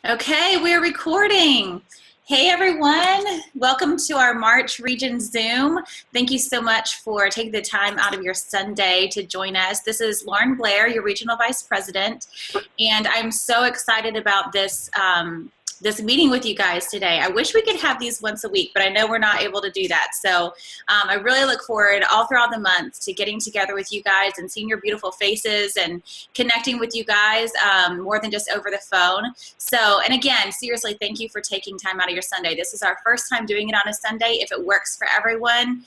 Okay, we're recording. Hey everyone, welcome to our March Region Zoom. Thank you so much for taking the time out of your Sunday to join us. This is Lauren Blair, your Regional Vice President, and I'm so excited about this meeting with you guys today. I wish we could have these once a week, but I know we're not able to do that. So I really look forward all throughout the month to getting together with you guys and seeing your beautiful faces and connecting with you guys more than just over the phone. So, and again, seriously, thank you for taking time out of your Sunday. This is our first time doing it on a Sunday. If it works for everyone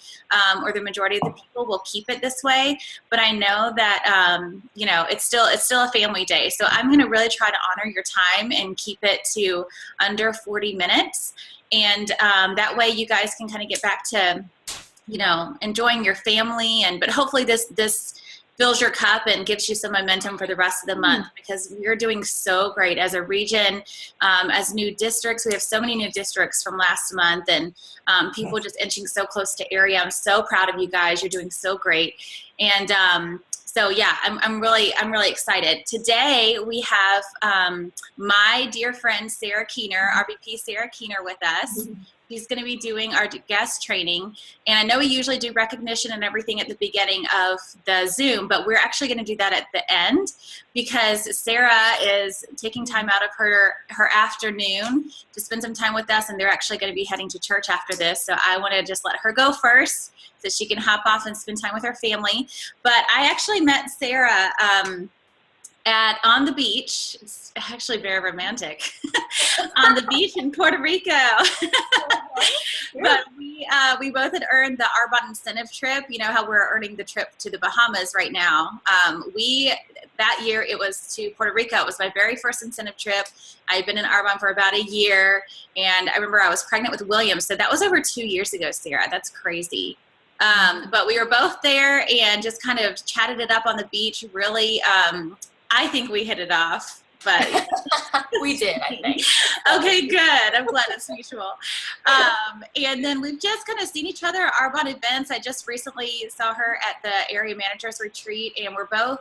or the majority of the people, we'll keep it this way. But I know that, it's still a family day. So I'm going to really try to honor your time and keep it to under 40 minutes. And that way you guys can kind of get back to, enjoying your family. But hopefully this fills your cup and gives you some momentum for the rest of the month, because we're doing so great as a region, as new districts. We have so many new districts from last month, and people just inching so close to area. I'm so proud of you guys. You're doing so great. And so yeah, I'm really excited. Today we have my dear friend Sarah Keener, RVP Sarah Keener, with us. She's going to be doing our guest training. And I know we usually do recognition and everything at the beginning of the Zoom, but we're actually going to do that at the end, because Sarah is taking time out of her afternoon to spend some time with us, and they're actually going to be heading to church after this. So I want to just let her go first so she can hop off and spend time with her family. But I actually met Sarah on the beach. It's actually very romantic. On the beach in Puerto Rico. But we both had earned the Arbonne incentive trip. You know how we're earning the trip to the Bahamas right now. That year it was to Puerto Rico. It was my very first incentive trip. I had been in Arbonne for about a year, and I remember I was pregnant with William. So that was over 2 years ago, Sarah. That's crazy. But we were both there and just kind of chatted it up on the beach. Really, I think we hit it off, but we did, I think. Okay, good. I'm glad it's mutual. And then we've just kind of seen each other at Arbonne events. I just recently saw her at the area managers retreat, and we're both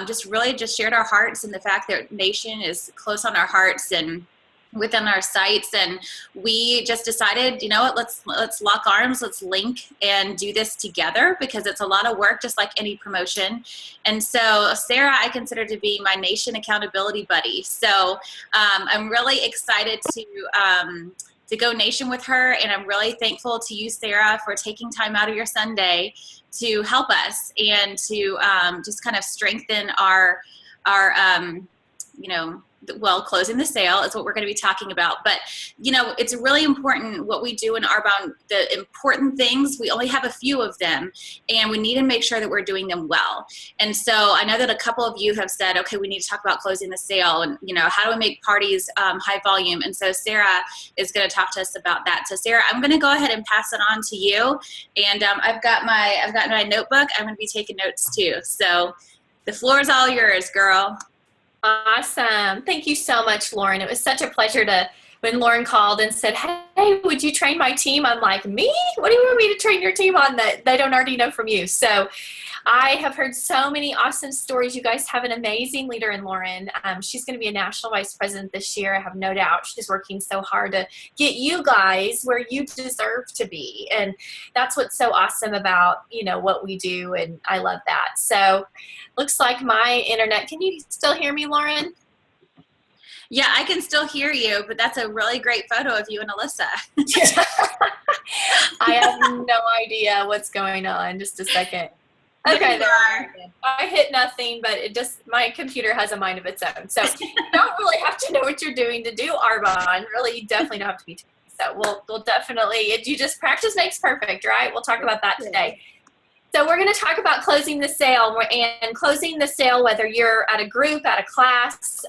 just shared our hearts, and the fact that Nation is close on our hearts and within our sites. And we just decided, you know what, let's lock arms, let's link and do this together, because it's a lot of work, just like any promotion. And so Sarah, I consider to be my Nation accountability buddy. So I'm really excited to go Nation with her, and I'm really thankful to you, Sarah, for taking time out of your Sunday to help us and to just kind of strengthen our closing the sale is what we're going to be talking about. But, it's really important what we do in Arbonne. The important things, we only have a few of them, and we need to make sure that we're doing them well. And so I know that a couple of you have said, okay, we need to talk about closing the sale, and, how do we make parties high volume? And so Sarah is going to talk to us about that. So Sarah, I'm going to go ahead and pass it on to you. And I've got my notebook. I'm going to be taking notes too. So the floor is all yours, girl. Awesome. Thank you so much, Lauren. It was such a pleasure when Lauren called and said, hey, would you train my team? I'm like, me? What do you want me to train your team on that they don't already know from you? So I have heard so many awesome stories. You guys have an amazing leader in Lauren. She's going to be a national vice president this year. I have no doubt. She's working so hard to get you guys where you deserve to be. And that's what's so awesome about, what we do. And I love that. So looks like my internet. Can you still hear me, Lauren? Yeah, I can still hear you, but that's a really great photo of you and Alyssa. I have no idea what's going on. Just a second. Okay, there. I hit nothing, but my computer has a mind of its own. So you don't really have to know what you're doing to do Arbonne. Really, you definitely don't have to be. So we'll definitely, you just practice makes perfect, right? We'll talk about that today. So we're going to talk about closing the sale, and closing the sale, whether you're at a group, at a class,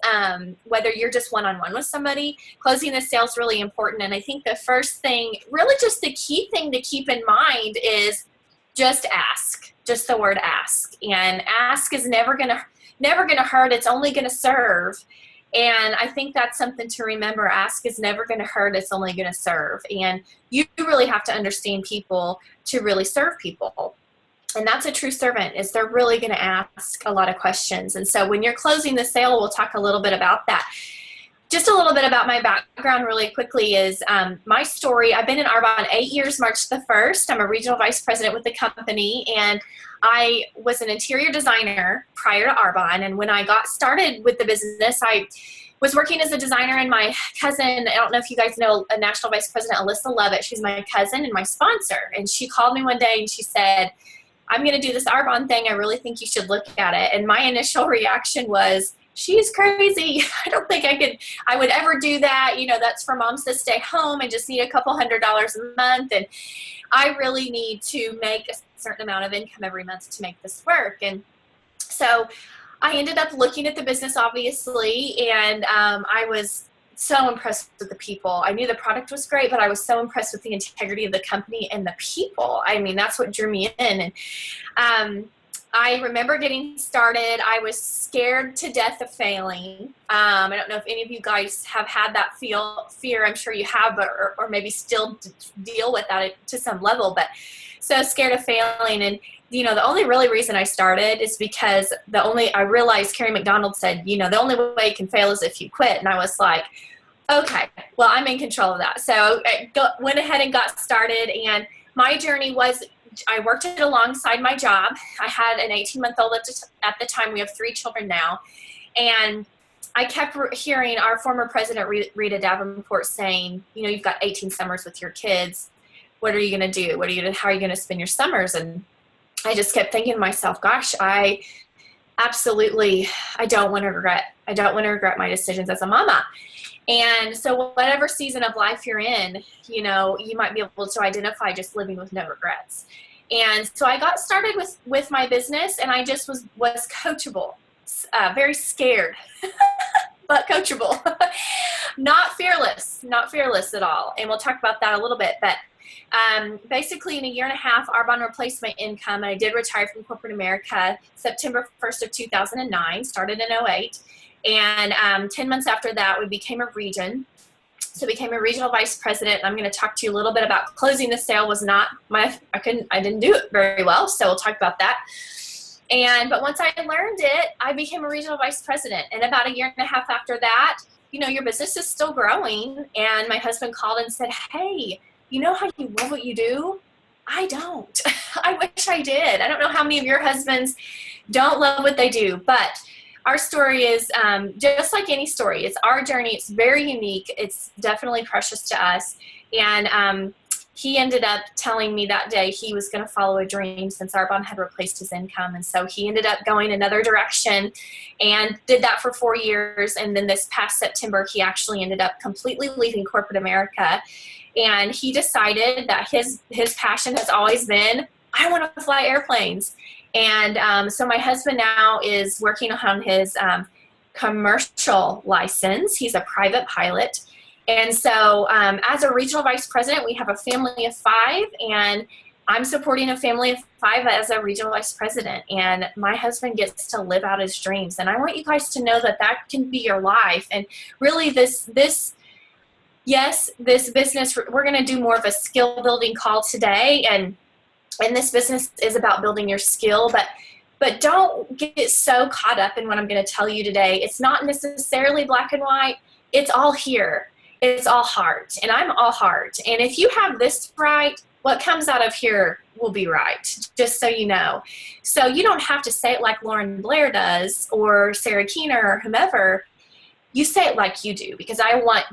whether you're just one-on-one with somebody, closing the sale is really important. And I think the first thing, really just the key thing to keep in mind is just ask, just the word ask. And ask is never going to hurt. It's only going to serve. And I think that's something to remember. Ask is never going to hurt. It's only going to serve. And you really have to understand people to really serve people. And that's a true servant, is they're really going to ask a lot of questions. And so when you're closing the sale, we'll talk a little bit about that. just a little bit about my background really quickly is my story. I've been in Arbonne 8 years, March the 1st. I'm a regional vice president with the company, and I was an interior designer prior to Arbonne. And when I got started with the business, I was working as a designer, and my cousin, I don't know if you guys know a National Vice President, Alyssa Lovett, she's my cousin and my sponsor. And she called me one day and she said, I'm going to do this Arbonne thing. I really think you should look at it. And my initial reaction was, she's crazy. I don't think I would ever do that. You know, that's for moms to stay home and just need a couple $100 a month. And I really need to make a certain amount of income every month to make this work. And so I ended up looking at the business, obviously, and I was so impressed with the people. I knew the product was great, but I was so impressed with the integrity of the company and the people. I mean, that's what drew me in. And I remember getting started. I was scared to death of failing. I don't know if any of you guys have had that fear. I'm sure you have, or maybe still deal with that to some level, but so scared of failing. And, you know, the only really reason I started is because I realized Carrie McDonald said, you know, the only way you can fail is if you quit. And I was like, okay, well, I'm in control of that. So I went ahead and got started. And my journey was, I worked it alongside my job. I had an 18-month-old at the time. We have 3 children now. And I kept hearing our former president, Rita Davenport, saying, you know, you've got 18 summers with your kids. What are you going to do? How are you going to spend your summers? And I just kept thinking to myself, gosh, I don't want to regret my decisions as a mama. And so whatever season of life you're in, you know, you might be able to identify just living with no regrets. And so I got started with my business, and I just was coachable, very scared, but coachable, not fearless at all. And we'll talk about that a little bit. But basically in a year and a half, Arbonne replaced my income, and I did retire from corporate America September 1st of 2009, started in 2008. And 10 months after that, we became a region. So became a regional vice president. I'm going to talk to you a little bit about closing the sale. Was not I didn't do it very well. So we'll talk about that. But once I learned it, I became a regional vice president. And about a year and a half after that, you know, your business is still growing. And my husband called and said, hey, you know how you love what you do? I don't. I wish I did. I don't know how many of your husbands don't love what they do, but our story is just like any story. It's our journey. It's very unique. It's definitely precious to us. And he ended up telling me that day he was going to follow a dream since Arbonne had replaced his income. And so he ended up going another direction and did that for 4 years. And then this past September, he actually ended up completely leaving corporate America. And he decided that his passion has always been, I want to fly airplanes. And so my husband now is working on his commercial license. He's a private pilot. And so as a regional vice president, we have a family of 5, and I'm supporting a family of 5 as a regional vice president. And my husband gets to live out his dreams. And I want you guys to know that that can be your life. And really this business, we're going to do more of a skill building call today. And this business is about building your skill, but don't get so caught up in what I'm going to tell you today. It's not necessarily black and white. It's all here. It's all heart, and I'm all heart. And if you have this right, what comes out of here will be right, just so you know. So you don't have to say it like Lauren Blair does or Sarah Keener or whomever. You say it like you do, because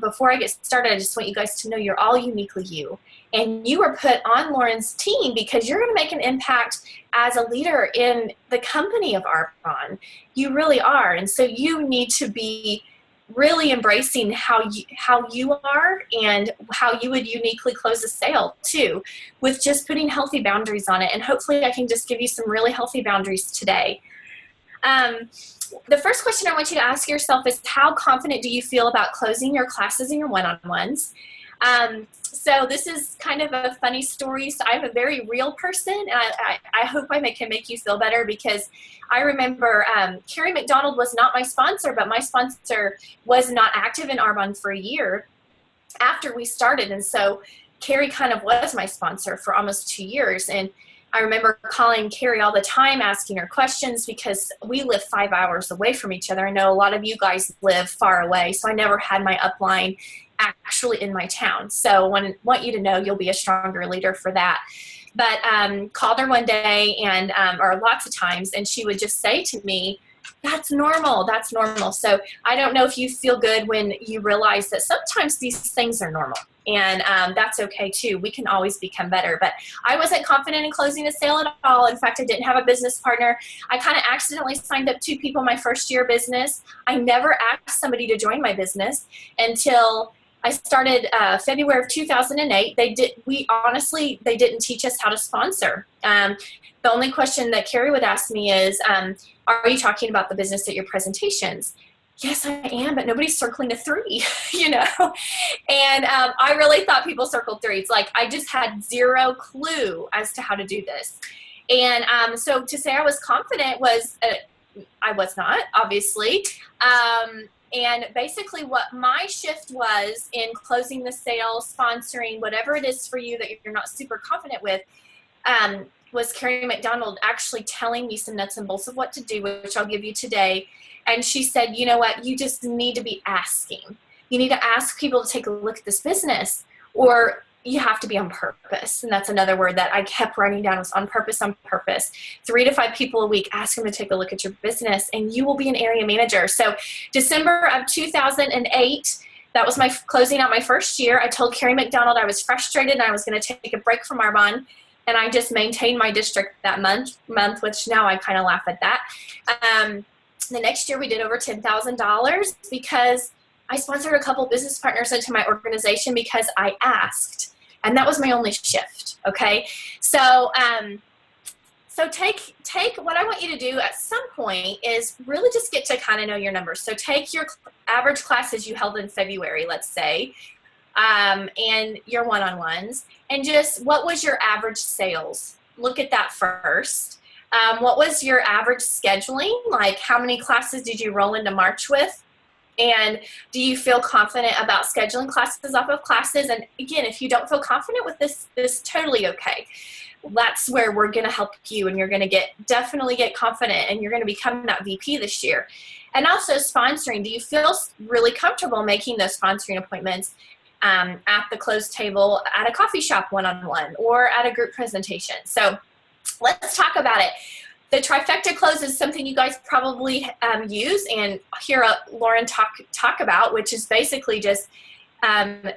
before I get started, I just want you guys to know you're all uniquely you. And you were put on Lauren's team because you're going to make an impact as a leader in the company of Arbonne. You really are. And so you need to be really embracing how you are and how you would uniquely close a sale too, with just putting healthy boundaries on it. And hopefully I can just give you some really healthy boundaries today. The first question I want you to ask yourself is, how confident do you feel about closing your classes and your one-on-ones? So this is kind of a funny story. So I'm a very real person, and I hope I can make you feel better, because I remember Carrie McDonald was not my sponsor, but my sponsor was not active in Arbonne for a year after we started. And so Carrie kind of was my sponsor for almost 2 years. And I remember calling Carrie all the time, asking her questions because we live 5 hours away from each other. I know a lot of you guys live far away, so I never had my upline actually in my town. So want you to know you'll be a stronger leader for that. But called her one day and or lots of times, and she would just say to me, that's normal. That's normal. So I don't know if you feel good when you realize that sometimes these things are normal, and that's okay too. We can always become better. But I wasn't confident in closing a sale at all. In fact, I didn't have a business partner. I kind of accidentally signed up 2 people my first year business. I never asked somebody to join my business until I started February of 2008. They didn't teach us how to sponsor. The only question that Carrie would ask me is, are you talking about the business at your presentations? Yes, I am, but nobody's circling a 3, you know? And I really thought people circled 3s. Like, I just had zero clue as to how to do this. And so to say I was confident was, I was not, obviously. And basically what my shift was in closing the sale, sponsoring, whatever it is for you that you're not super confident with, was Carrie McDonald actually telling me some nuts and bolts of what to do, which I'll give you today. And she said, you know what, you just need to be asking. You need to ask people to take a look at this business, or you have to be on purpose. And that's another word that I kept writing down, was on purpose, on purpose. 3 to 5 people a week, ask them to take a look at your business, and you will be an area manager. So December of 2008, that was my closing out my first year. I told Carrie McDonald I was frustrated and I was going to take a break from Arbonne. And I just maintained my district that month, which now I kind of laugh at that. The next year we did over $10,000 because I sponsored a couple business partners into my organization because I asked. And that was my only shift, okay? So take what I want you to do at some point is really just get to kind of know your numbers. So take your average classes you held in February, let's say, and your one-on-ones, and just what was your average sales? Look at that first. What was your average scheduling? Like, how many classes did you roll into March with? And do you feel confident about scheduling classes off of classes? And again, if you don't feel confident with this totally okay. That's where we're going to help you, and you're going to definitely get confident, and you're going to become that VP this year. And also sponsoring. Do you feel really comfortable making those sponsoring appointments at the closed table, at a coffee shop one-on-one, or at a group presentation? So let's talk about it. The trifecta close is something you guys probably use and hear Lauren talk about, which is basically just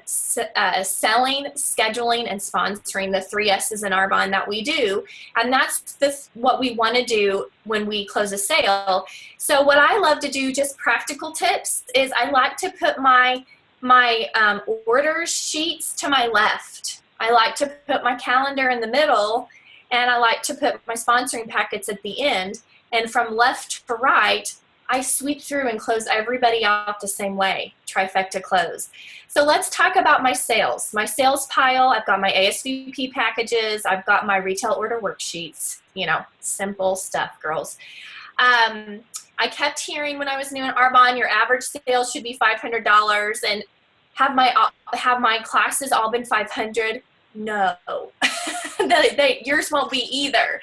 selling, scheduling, and sponsoring, the 3 S's in Arbonne that we do. And that's what we want to do when we close a sale. So what I love to do, just practical tips, is I like to put my order sheets to my left. I like to put my calendar in the middle, and I like to put my sponsoring packets at the end. And from left to right, I sweep through and close everybody out the same way, trifecta close. So let's talk about my sales. My sales pile, I've got my ASVP packages, I've got my retail order worksheets, you know, simple stuff, girls. I kept hearing when I was new in Arbonne, your average sales should be $500, and have my classes all been $500? No, yours won't be either.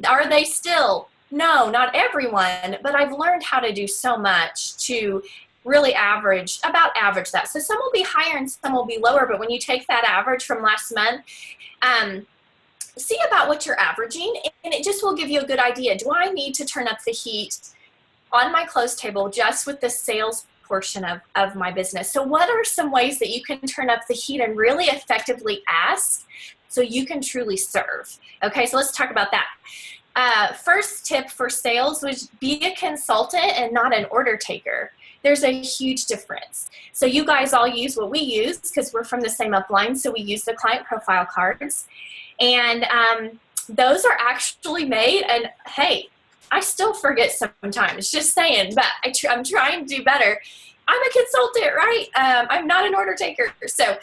Are they still? No, not everyone, but I've learned how to do so much to really average that. So some will be higher and some will be lower, but when you take that average from last month, see about what you're averaging, and it just will give you a good idea. Do I need to turn up the heat on my close table just with the sales portion of my business? So what are some ways that you can turn up the heat and really effectively ask so you can truly serve? Okay, so let's talk about that. First tip for sales was be a consultant and not an order taker. There's a huge difference. So you guys all use what we use because we're from the same upline, so we use the client profile cards. And those are actually made, and hey, I still forget sometimes, just saying, but I'm trying to do better. I'm a consultant, right? I'm not an order taker. So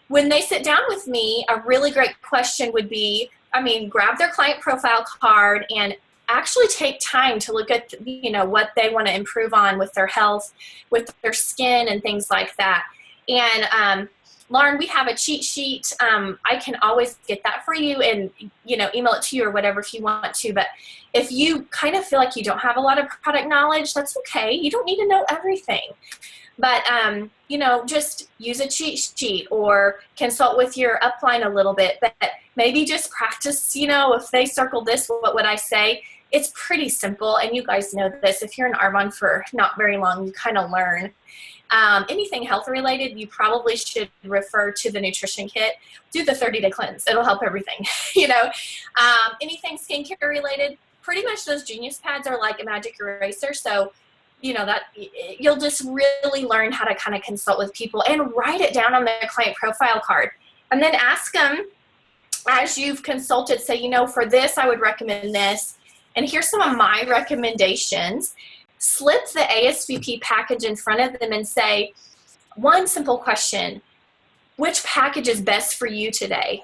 when they sit down with me, a really great question would be, grab their client profile card and actually take time to look at, what they want to improve on with their health, with their skin and things like that. And Lauren, we have a cheat sheet. I can always get that for you and, email it to you or whatever if you want to. But if you kind of feel like you don't have a lot of product knowledge, that's okay. You don't need to know everything. But, just use a cheat sheet or consult with your upline a little bit. But maybe just practice, if they circle this, what would I say? It's pretty simple. And you guys know this. If you're in Arbonne for not very long, you kind of learn. Anything health related, you probably should refer to the nutrition kit. Do the 30-day cleanse. It'll help everything. Anything skincare related, pretty much those Genius pads are like a magic eraser. So, that you'll just really learn how to kind of consult with people and write it down on the client profile card. And then ask them as you've consulted, say, for this, I would recommend this. And here's some of my recommendations. Slip the ASVP package in front of them and say, one simple question, which package is best for you today?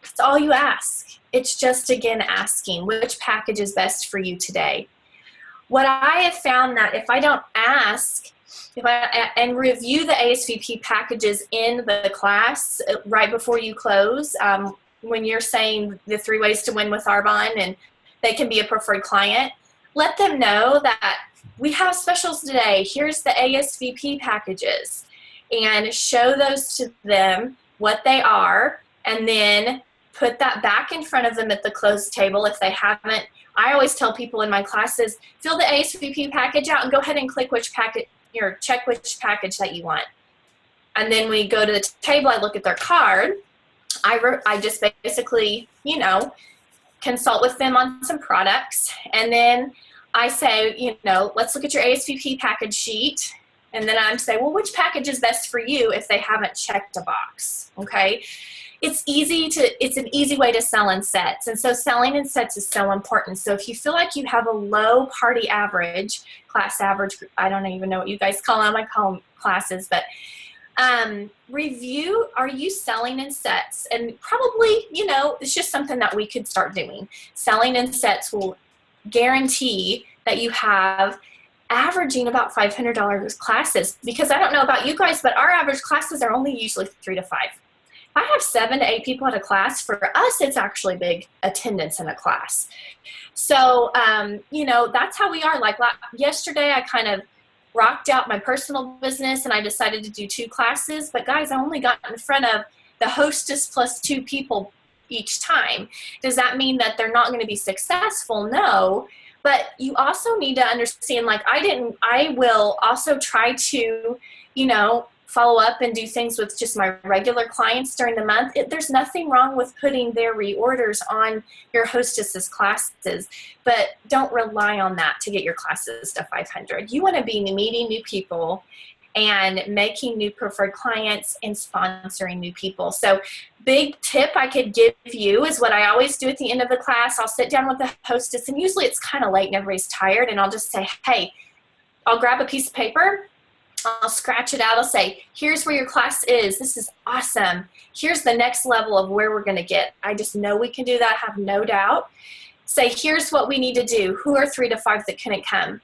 That's all you ask. It's just, again, asking, which package is best for you today? What I have found that if I don't ask, and review the ASVP packages in the class right before you close, when you're saying the 3 ways to win with Arbonne and they can be a preferred client, let them know that we have specials today. Here's the ASVP packages, and show those to them, what they are, and then put that back in front of them at the close table if they haven't. I always tell people in my classes, fill the ASVP package out and go ahead and click which package, or check which package that you want. And then we go to the table, I look at their card. I just basically, consult with them on some products. And then I say, let's look at your ASVP package sheet. And then I say, well, which package is best for you if they haven't checked a box, okay? It's an easy way to sell in sets. And so selling in sets is so important. So if you feel like you have a low party average, class average, I don't even know what you guys call them. I call them classes, but review, are you selling in sets? And probably, it's just something that we could start doing. Selling in sets will guarantee that you have averaging about $500 classes, because I don't know about you guys, but our average classes are only usually 3 to 5. If I have 7 to 8 people at a class, for us, it's actually big attendance in a class. So, that's how we are. Like yesterday, I kind of rocked out my personal business and I decided to do 2 classes. But guys, I only got in front of the hostess plus 2 people each time. Does that mean that they're not going to be successful? No. But you also need to understand, like I will also try to, follow up and do things with just my regular clients during the month. There's nothing wrong with putting their reorders on your hostess's classes, but don't rely on that to get your classes to 500. You want to be meeting new people and making new preferred clients and sponsoring new people. So big tip I could give you is what I always do at the end of the class. I'll sit down with the hostess, and usually it's kind of late and everybody's tired, and I'll just say, hey, I'll grab a piece of paper, I'll scratch it out, I'll say, here's where your class is. This is awesome. Here's the next level of where we're going to get. I just know we can do that, have no doubt. Say, here's what we need to do. Who are 3 to 5 that couldn't come?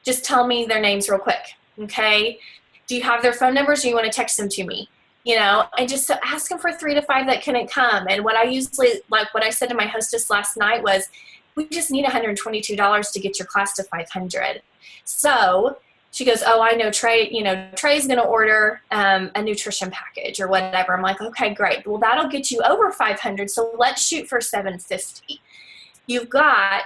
Just tell me their names real quick, okay? Do you have their phone numbers, or you want to text them to me? And just ask them for 3 to 5 that couldn't come. And what I usually, like what I said to my hostess last night was, we just need $122 to get your class to 500. So she goes, oh, I know Trey, Trey's going to order a nutrition package or whatever. I'm like, okay, great. Well, that'll get you over 500. So let's shoot for 750. You've got,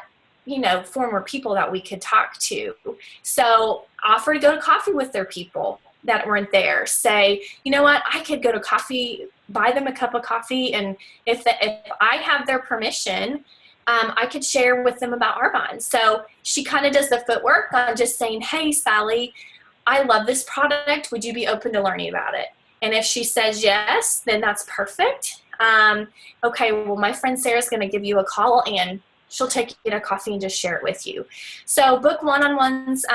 4 more people that we could talk to. So offer to go to coffee with their people that weren't there. Say, you know what, I could go to coffee, buy them a cup of coffee. And if I have their permission, I could share with them about Arbonne. So she kind of does the footwork on just saying, hey, Sally, I love this product. Would you be open to learning about it? And if she says yes, then that's perfect. Okay, well, my friend Sarah's going to give you a call and she'll take you to coffee and just share it with you. So book one-on-ones,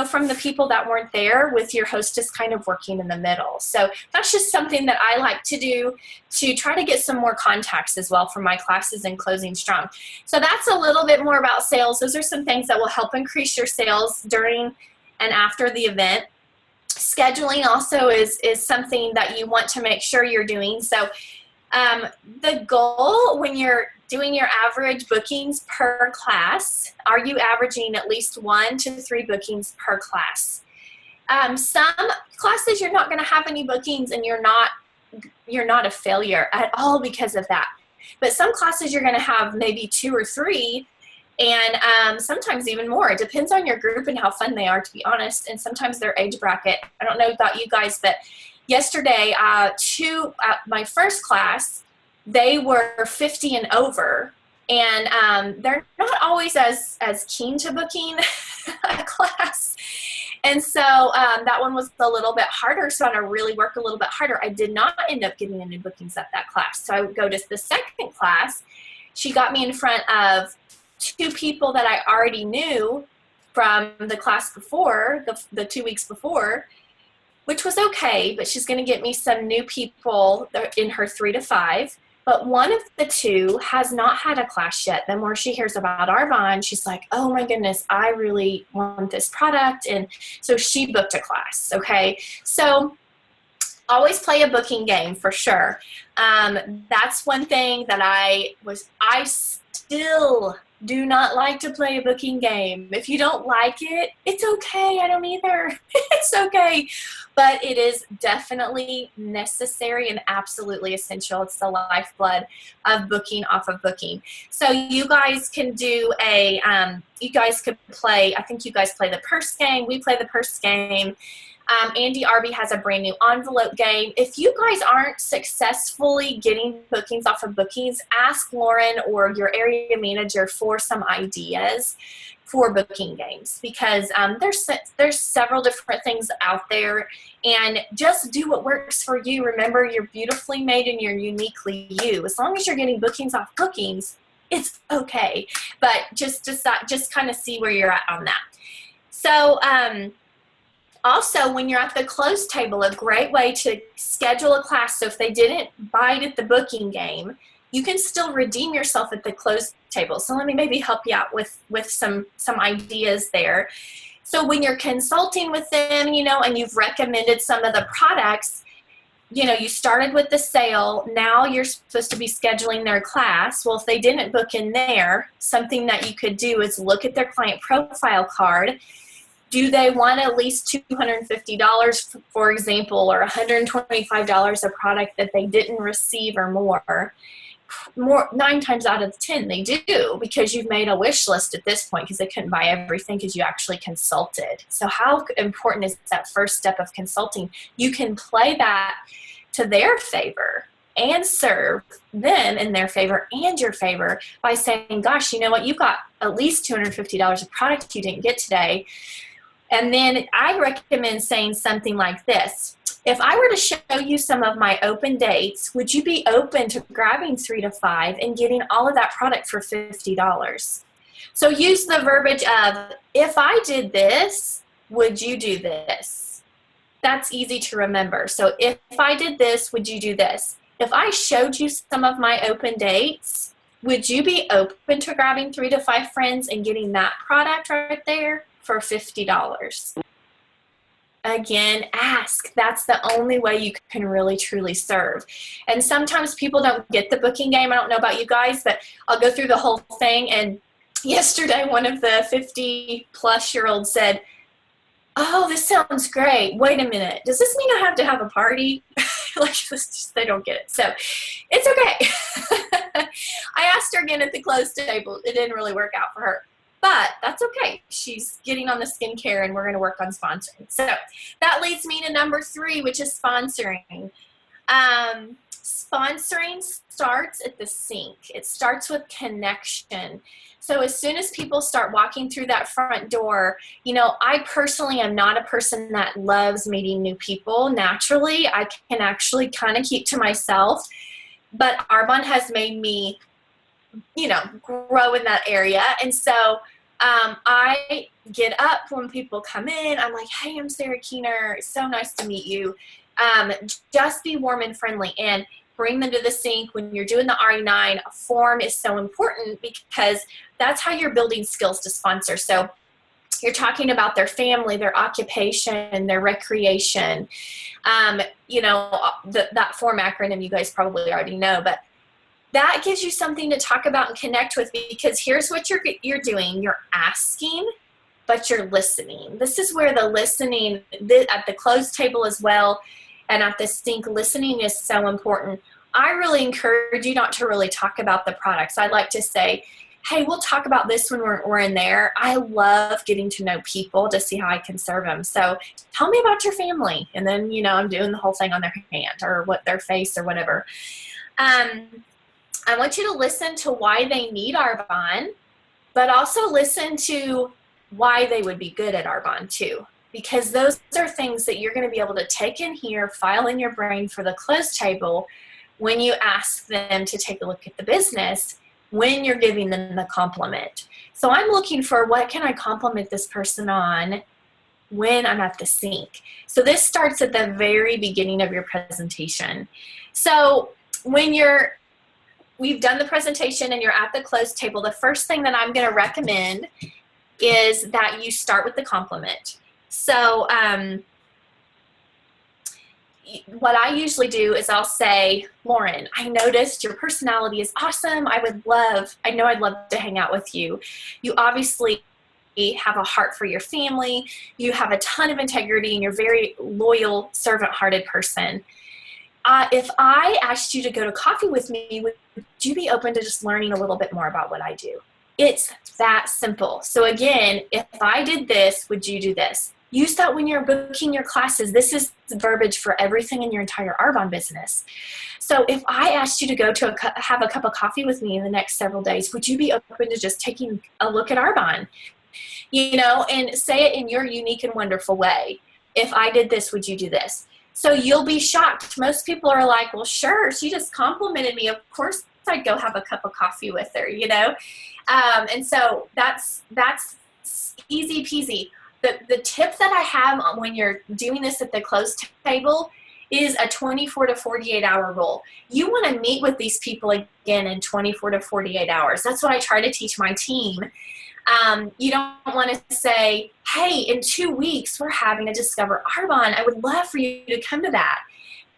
from the people that weren't there, with your hostess kind of working in the middle. So that's just something that I like to do to try to get some more contacts as well for my classes and closing strong. So that's a little bit more about sales. Those are some things that will help increase your sales during and after the event. scheduling also is something that you want to make sure you're doing. So the goal when you're doing your average bookings per class, are you averaging at least 1 to 3 bookings per class? Some classes you're not going to have any bookings and you're not a failure at all because of that. But some classes you're going to have maybe 2 or 3, and sometimes even more. It depends on your group and how fun they are, to be honest, and sometimes their age bracket. I don't know about you guys, but yesterday, my first class, they were 50 and over, and they're not always as keen to booking a class. And so that one was a little bit harder, so I had to really work a little bit harder. I did not end up getting any bookings at that class. So I would go to the second class. She got me in front of 2 people that I already knew from the class before, the 2 weeks before, which was okay, but she's going to get me some new people in her 3 to 5. But one of the 2 has not had a class yet. The more she hears about Arbonne, she's like, oh my goodness, I really want this product. And so she booked a class, okay? So always play a booking game for sure. That's one thing that I still do not like to play a booking game. If you don't like it, it's okay. I don't either. It's okay. But it is definitely necessary and absolutely essential. It's the lifeblood of booking off of booking. So you guys can do you guys could play, I think you guys play the purse game. We play the purse game. Andy Arby has a brand new envelope game. If you guys aren't successfully getting bookings off of bookings, ask Lauren or your area manager for some ideas for booking games, because there's several different things out there, and just do what works for you. Remember, you're beautifully made and you're uniquely you. As long as you're getting bookings off bookings, it's okay. But just kind of see where you're at on that. So, also, when you're at the close table, a great way to schedule a class, so if they didn't bite at the booking game, you can still redeem yourself at the close table. So let me maybe help you out with some ideas there. So when you're consulting with them, and you've recommended some of the products, you started with the sale, now you're supposed to be scheduling their class. Well, if they didn't book in there, something that you could do is look at their client profile card. Do they want at least $250, for example, or $125 a product that they didn't receive or more? 9 times out of 10 they do, because you've made a wish list at this point, because they couldn't buy everything because you actually consulted. So how important is that first step of consulting? You can play that to their favor and serve them in their favor and your favor by saying, gosh, you know what, you've got at least $250 of product you didn't get today. And then I recommend saying something like this. If I were to show you some of my open dates, would you be open to grabbing 3 to 5 and getting all of that product for $50? So use the verbiage of, if I did this, would you do this? That's easy to remember. So if I did this, would you do this? If I showed you some of my open dates, would you be open to grabbing 3 to 5 friends and getting that product right there for $50? Again, ask. That's the only way you can really truly serve. And sometimes people don't get the booking game. I don't know about you guys, but I'll go through the whole thing. And yesterday, one of the 50-plus-year-olds said, oh, this sounds great. Wait a minute. Does this mean I have to have a party? They don't get it. So it's okay. I asked her again at the close table. It didn't really work out for her. But that's okay. She's getting on the skincare, and we're going to work on sponsoring. So that leads me to number 3, which is sponsoring. Sponsoring starts at the sink. It starts with connection. So as soon as people start walking through that front door, I personally am not a person that loves meeting new people. Naturally, I can actually kind of keep to myself. But Arbonne has made me grow in that area. And so I get up when people come in. I'm like, hey, I'm Sarah Keener. It's so nice to meet you. Just be warm and friendly and bring them to the sink. When you're doing the RE9, form is so important, because that's how you're building skills to sponsor. So You're talking about their family, their occupation, their recreation. That FORM acronym you guys probably already know, but that gives you something to talk about and connect with, because here's what you're doing. You're asking, but you're listening. This is where the listening at the closed table as well, and at the sink, listening is so important. I really encourage you not to really talk about the products. I like to say, hey, we'll talk about this when we're in there. I love getting to know people to see how I can serve them. So tell me about your family. And then, I'm doing the whole thing on their hand or their face or whatever. I want you to listen to why they need Arbonne, but also listen to why they would be good at Arbonne too. Because those are things that you're going to be able to take in here, file in your brain for the closed table when you ask them to take a look at the business, when you're giving them the compliment. So I'm looking for, what can I compliment this person on when I'm at the sink? So this starts at the very beginning of your presentation. So when we've done the presentation and you're at the closed table, the first thing that I'm going to recommend is that you start with the compliment. So what I usually do is I'll say, Lauren, I noticed your personality is awesome. I'd love to hang out with you. You obviously have a heart for your family. You have a ton of integrity and you're a very loyal, servant-hearted person. If I asked you to go to coffee with me, would you be open to just learning a little bit more about what I do? It's that simple. So again, if I did this, would you do this? Use that when you're booking your classes. This is verbiage for everything in your entire Arbonne business. So if I asked you to go to have a cup of coffee with me in the next several days, would you be open to just taking a look at Arbonne? And say it in your unique and wonderful way. If I did this, would you do this? So you'll be shocked. Most people are like, well, sure, she just complimented me. Of course I'd go have a cup of coffee with her, And so that's easy peasy. The tip that I have when you're doing this at the closed table is a 24 to 48 hour rule. You want to meet with these people again in 24 to 48 hours. That's what I try to teach my team. You don't want to say, hey, in 2 weeks, we're having a Discover Arbonne. I would love for you to come to that.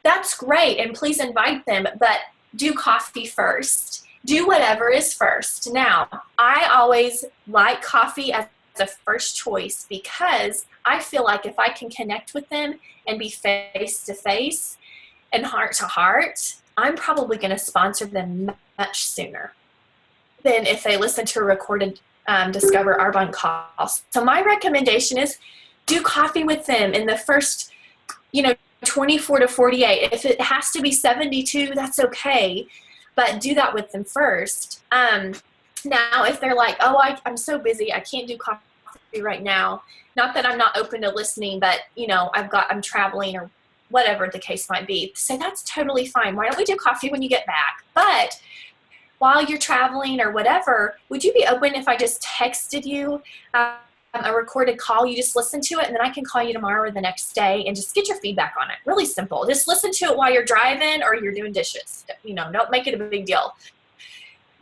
That's great, and please invite them, but do coffee first. Do whatever is first. Now, I always like coffee as the first choice because I feel like if I can connect with them and be face to face and heart to heart, I'm probably going to sponsor them much sooner than if they listen to a recorded Discover Arbonne call. So my recommendation is do coffee with them in the first, 24 to 48. If it has to be 72, that's okay, but do that with them first. Now, if they're like, oh, I'm so busy, I can't do coffee right now. Not that I'm not open to listening, but I'm traveling or whatever the case might be. Say that's totally fine. Why don't we do coffee when you get back? But while you're traveling or whatever, would you be open if I just texted you a recorded call? You just listen to it, and then I can call you tomorrow or the next day and just get your feedback on it. Really simple. Just listen to it while you're driving or you're doing dishes. Don't make it a big deal.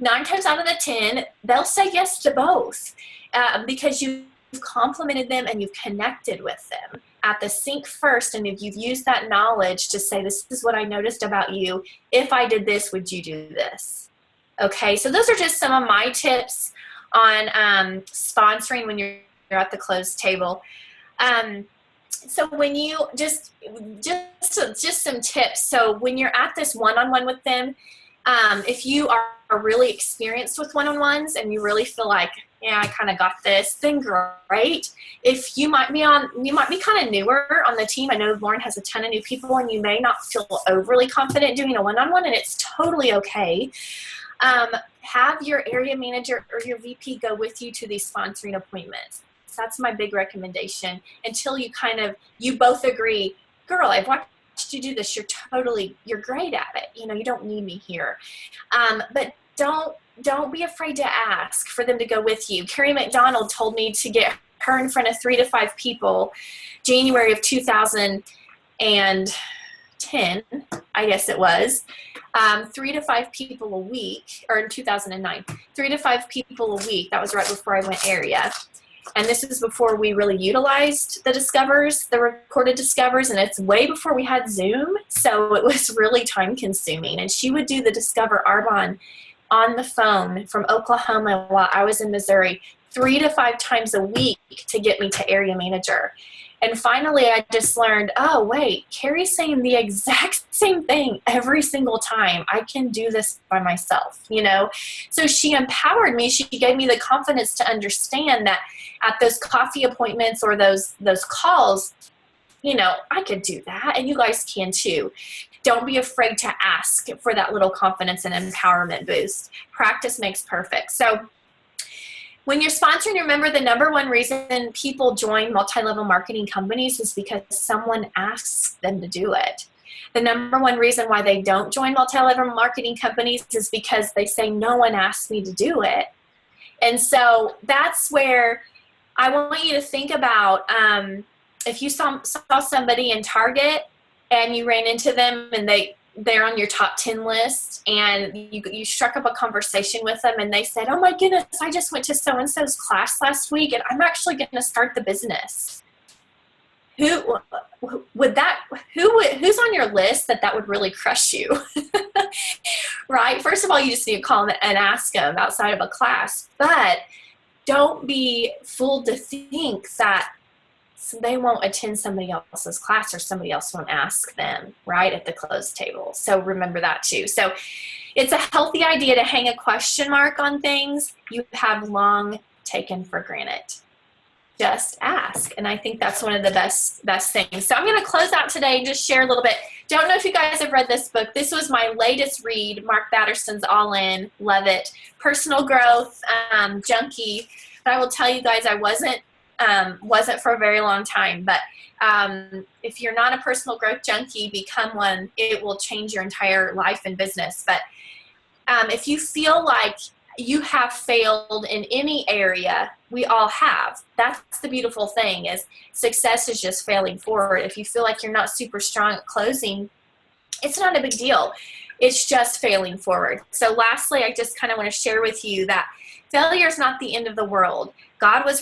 9 times out of the 10, they'll say yes to both because you've complimented them and you've connected with them at the sink first, and if you've used that knowledge to say, this is what I noticed about you. If I did this, would you do this? Okay, so those are just some of my tips on sponsoring when you're at the closed table. So when you just some tips. So when you're at this one-on-one with them, if you are really experienced with one-on-ones and you really feel like, yeah, I kind of got this, then great. If you might be kind of newer on the team. I know Lauren has a ton of new people and you may not feel overly confident doing a one-on-one, and it's totally okay. Have your area manager or your VP go with you to these sponsoring appointments. So that's my big recommendation until you both agree, girl, I've watched you do this. You're great at it. You don't need me here. But don't be afraid to ask for them to go with you. Carrie McDonald told me to get her in front of 3 to 5 people, January of 2010, I guess it was. 3 to 5 people a week, or in 2009, 3 to 5 people a week. That was right before I went area. And this is before we really utilized the Discovers, the recorded Discovers, and it's way before we had Zoom. So it was really time consuming. And she would do the Discover Arbonne on the phone from Oklahoma while I was in Missouri 3 to 5 times a week to get me to area manager. And finally, I just learned, oh, wait, Carrie's saying the exact same thing every single time. I can do this by myself, you know? So she empowered me. She gave me the confidence to understand that at those coffee appointments or those calls, you know, I could do that, and you guys can too. Don't be afraid to ask for that little confidence and empowerment boost. Practice makes perfect. So when you're sponsoring, remember the number one reason people join multi-level marketing companies is because someone asks them to do it. The number one reason why they don't join multi-level marketing companies is because they say, no one asked me to do it. And so that's where I want you to think about if you saw somebody in Target and you ran into them and they're on your top 10 list, and you struck up a conversation with them and they said, oh my goodness, I just went to so-and-so's class last week and I'm actually going to start the business. Who's on your list that would really crush you? Right? First of all, you just need to call them and ask them outside of a class, but don't be fooled to think that they won't attend somebody else's class or somebody else won't ask them right at the close table. So remember that too. So it's a healthy idea to hang a question mark on things you have long taken for granted. Just ask. And I think that's one of the best things. So I'm going to close out today and just share a little bit. Don't know if you guys have read this book. This was my latest read, Mark Batterson's All In. Love it. Personal growth junkie. But I will tell you guys, I wasn't for a very long time, but if you're not a personal growth junkie, become one. It will change your entire life and business. But if you feel like you have failed in any area, we all have. That's the beautiful thing, is success is just failing forward. If you feel like you're not super strong at closing, it's not a big deal. It's just failing forward. So lastly, I just kind of want to share with you that failure is not the end of the world. God will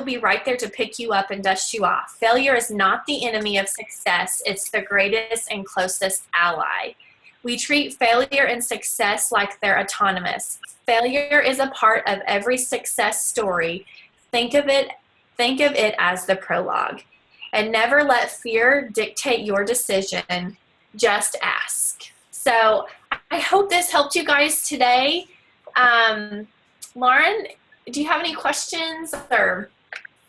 be right there to pick you up and dust you off. Failure is not the enemy of success. It's the greatest and closest ally. We treat failure and success like they're autonomous. Failure is a part of every success story. Think of it as the prologue. And never let fear dictate your decision. Just ask. So I hope this helped you guys today. Lauren, do you have any questions? Or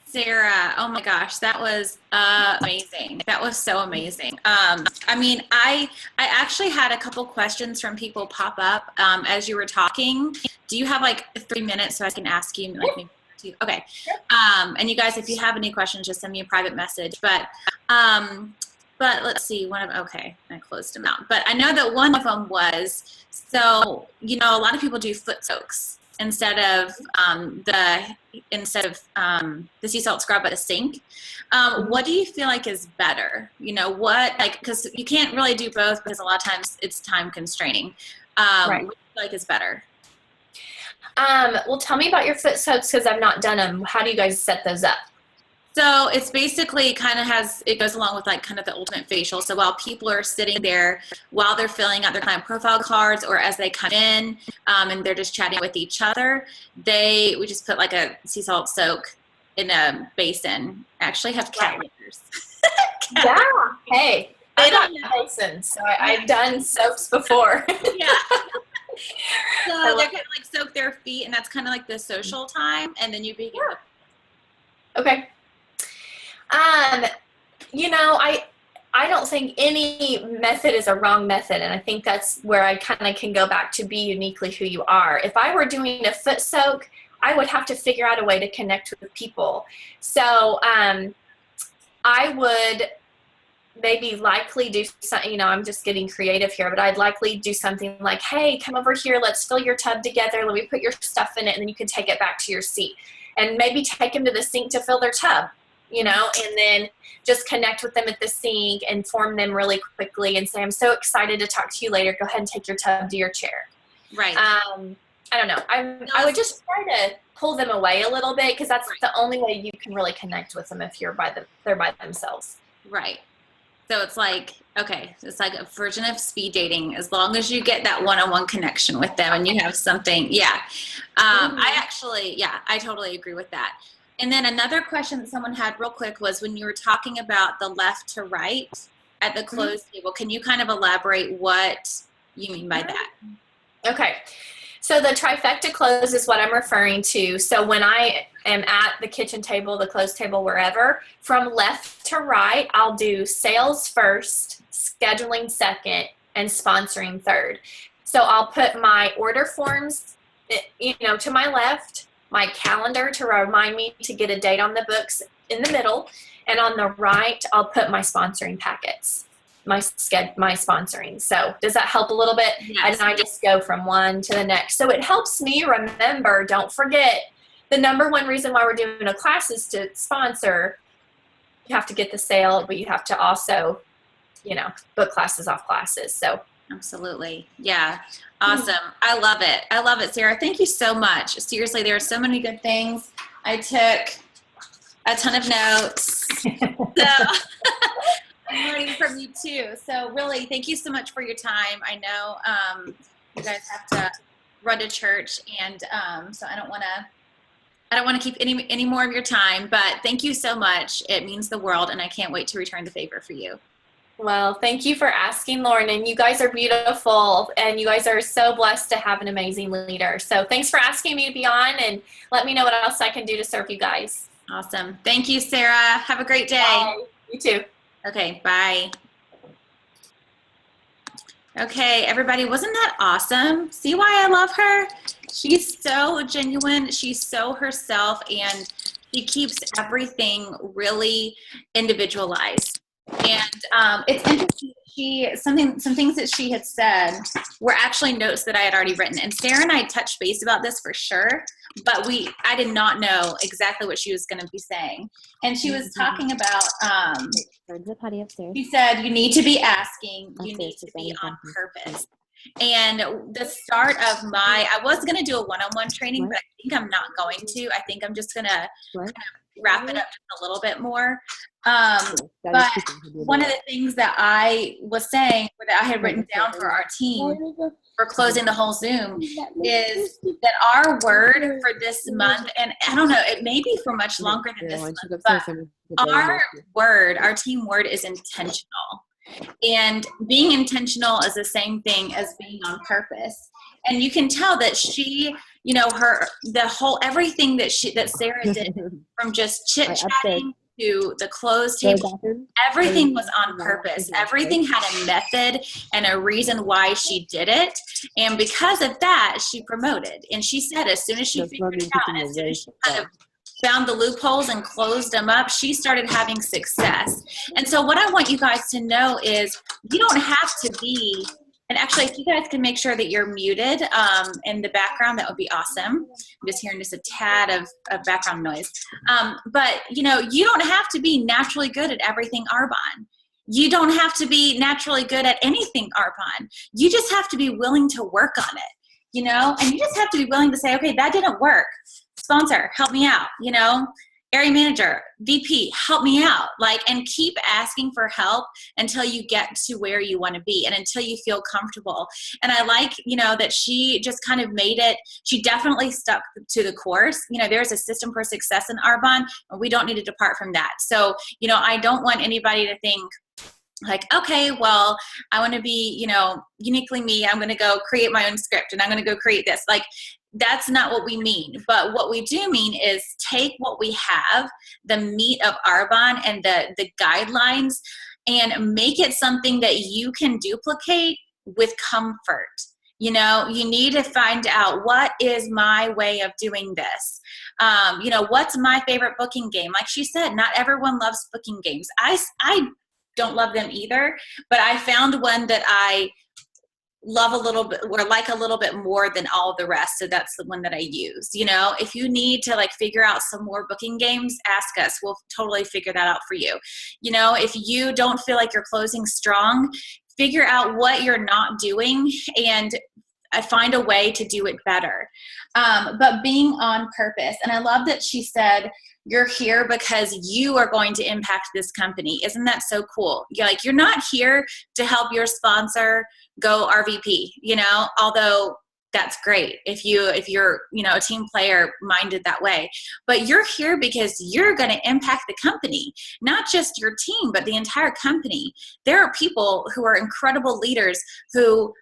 Sarah, oh my gosh, that was amazing. That was so amazing. I mean, I actually had a couple questions from people pop up as you were talking. Do you have like 3 minutes so I can ask you? Like, maybe two? Okay. And you guys, if you have any questions, just send me a private message. But let's see. Okay, I closed them out. But I know that one of them was, so, you know, a lot of people do foot soaks instead of the sea salt scrub at a sink. What do you feel like is better? You know, because you can't really do both because a lot of times it's time constraining. Right. What do you feel like is better? Well, tell me about your foot soaks because I've not done them. How do you guys set those up? So it's basically it goes along with like kind of the ultimate facial. So while people are sitting there, while they're filling out their client profile cards, or as they come in and they're just chatting with each other, we just put like a sea salt soak in a basin. I actually have cat litters. Yeah. Hey, I got basins, so I've done soaps before. Yeah. So they're kind of like soak their feet, and that's kind of like the social time, and then you begin. Yeah. Okay. You know, I don't think any method is a wrong method, and I think that's where I kind of can go back to be uniquely who you are. If I were doing a foot soak, I would have to figure out a way to connect with people. So I would maybe likely do something, you know, I'm just getting creative here, but I'd likely do something like, hey, come over here, let's fill your tub together, let me put your stuff in it, and then you can take it back to your seat. And maybe take them to the sink to fill their tub. You know, and then just connect with them at the sink, inform them really quickly and say, I'm so excited to talk to you later. Go ahead and take your tub to your chair. Right. I don't know. I would just try to pull them away a little bit, because that's the only way you can really connect with them if they're by themselves. Right. So it's like, okay, it's like a version of speed dating. As long as you get that one-on-one connection with them and you have something. Yeah. I totally agree with that. And then another question that someone had real quick was when you were talking about the left to right at the closed table, can you kind of elaborate what you mean by that? Okay. So the trifecta close is what I'm referring to. So when I am at the kitchen table, the closed table, wherever, from left to right, I'll do sales first, scheduling second, and sponsoring third. So I'll put my order forms, to my left, my calendar to remind me to get a date on the books in the middle, and on the right, I'll put my sponsoring packets. My sponsoring. So does that help a little bit? Yes. And I just go from one to the next. So it helps me remember, don't forget, the number one reason why we're doing a class is to sponsor. You have to get the sale, but you have to also, book classes off classes. So absolutely. Yeah. Awesome. I love it. I love it, Sarah. Thank you so much. Seriously, there are so many good things. I took a ton of notes. So I'm learning from you too. So really, thank you so much for your time. I know you guys have to run to church, and so I don't want to keep any more of your time. But thank you so much. It means the world, and I can't wait to return the favor for you. Well, thank you for asking, Lauren. And you guys are beautiful, and you guys are so blessed to have an amazing leader. So thanks for asking me to be on, and let me know what else I can do to serve you guys. Awesome. Thank you, Sarah. Have a great day. Bye. You too. Okay, bye. Okay, everybody, wasn't that awesome? See why I love her? She's so genuine. She's so herself, and she keeps everything really individualized. And it's interesting. Some things that she had said were actually notes that I had already written. And Sarah and I touched base about this for sure, but I did not know exactly what she was going to be saying. And she was talking about, she said, you need to be asking, you need to be on purpose. And the start of I was going to do a one-on-one training, but I think I'm not going to. I think I'm just going to kind of wrap it up just a little bit more. But one of the things that I was saying, or that I had written down for our team for closing the whole Zoom, is that our word for this month, and I don't know, it may be for much longer than this month, but our team word is intentional. And being intentional is the same thing as being on purpose. And you can tell that she, everything that Sarah did, from just chit-chatting to the closed table, everything was on purpose. Everything had a method and a reason why she did it. And because of that, she promoted. And she said as soon as she figured it out, and as soon as she kind of found the loopholes and closed them up, she started having success. And so what I want you guys to know is you don't have to be, and actually if you guys can make sure that you're muted in the background, that would be awesome. I'm just hearing just a tad of background noise. But you don't have to be naturally good at everything Arbonne. You don't have to be naturally good at anything Arbonne. You just have to be willing to work on it, and you just have to be willing to say, okay, that didn't work. Sponsor, help me out, area manager, VP, help me out, and keep asking for help until you get to where you want to be and until you feel comfortable. And I like, that she just kind of made it, she definitely stuck to the course. There's a system for success in Arbonne, and we don't need to depart from that. So, I don't want anybody to think, okay, well, I want to be, uniquely me. I'm going to go create my own script and I'm going to go create this. That's not what we mean. But what we do mean is take what we have, the meat of Arbonne and the guidelines, and make it something that you can duplicate with comfort. You need to find out, what is my way of doing this? What's my favorite booking game? Like she said, not everyone loves booking games. I don't love them either, but I found one that I love a little bit, or like a little bit more than all the rest. So that's the one that I use. If you need to figure out some more booking games, ask us. We'll totally figure that out for you. If you don't feel like you're closing strong, figure out what you're not doing and find a way to do it better. But being on purpose. And I love that she said, you're here because you are going to impact this company. Isn't that so cool? You're not here to help your sponsor go RVP, although that's great if you're a team player minded that way. But you're here because you're going to impact the company, not just your team, but the entire company. There are people who are incredible leaders who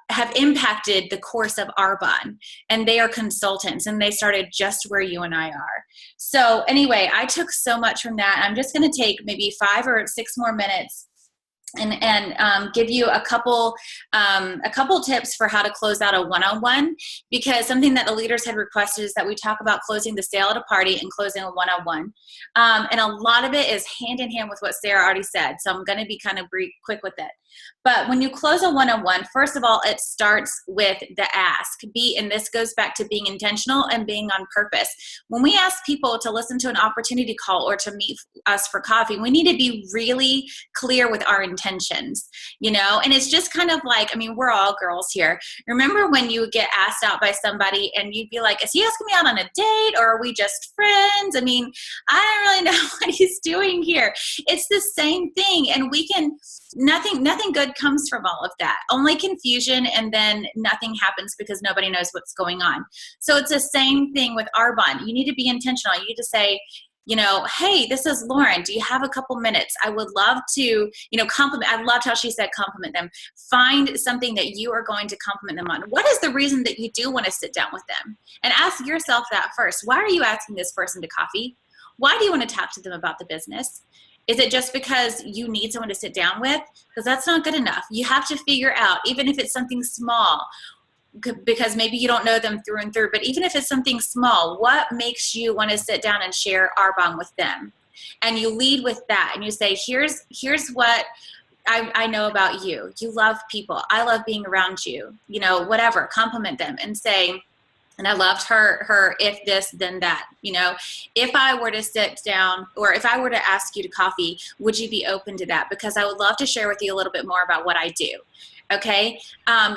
have impacted the course of Arbonne, and they are consultants, and they started just where you and I are. So anyway, I took so much from that. I'm just going to take maybe 5 or 6 more minutes and give you a couple tips for how to close out a one-on-one, because something that the leaders had requested is that we talk about closing the sale at a party and closing a one-on-one. And a lot of it is hand in hand with what Sarah already said. So I'm going to be kind of quick with it. But when you close a one-on-one, first of all, it starts with the ask. And this goes back to being intentional and being on purpose. When we ask people to listen to an opportunity call or to meet us for coffee, we need to be really clear with our intentions, and it's just kind of like, we're all girls here. Remember when you get asked out by somebody and you'd be like, is he asking me out on a date or are we just friends? I don't really know what he's doing here. It's the same thing. And nothing good comes from all of that. Only confusion, and then nothing happens because nobody knows what's going on. So it's the same thing with Arbonne. You need to be intentional. You need to say, hey, this is Lauren. Do you have a couple minutes? I would love to, compliment. I loved how she said compliment them. Find something that you are going to compliment them on. What is the reason that you do want to sit down with them? And ask yourself that first. Why are you asking this person to coffee? Why do you want to talk to them about the business? Is it just because you need someone to sit down with? Because that's not good enough. You have to figure out, even if it's something small, because maybe you don't know them through and through, but even if it's something small, what makes you want to sit down and share Arbonne with them? And you lead with that, and you say, here's what I know about you. You love people. I love being around you. Whatever, compliment them and say, and I loved her if this, then that. If I were to sit down or if I were to ask you to coffee, would you be open to that? Because I would love to share with you a little bit more about what I do. Okay.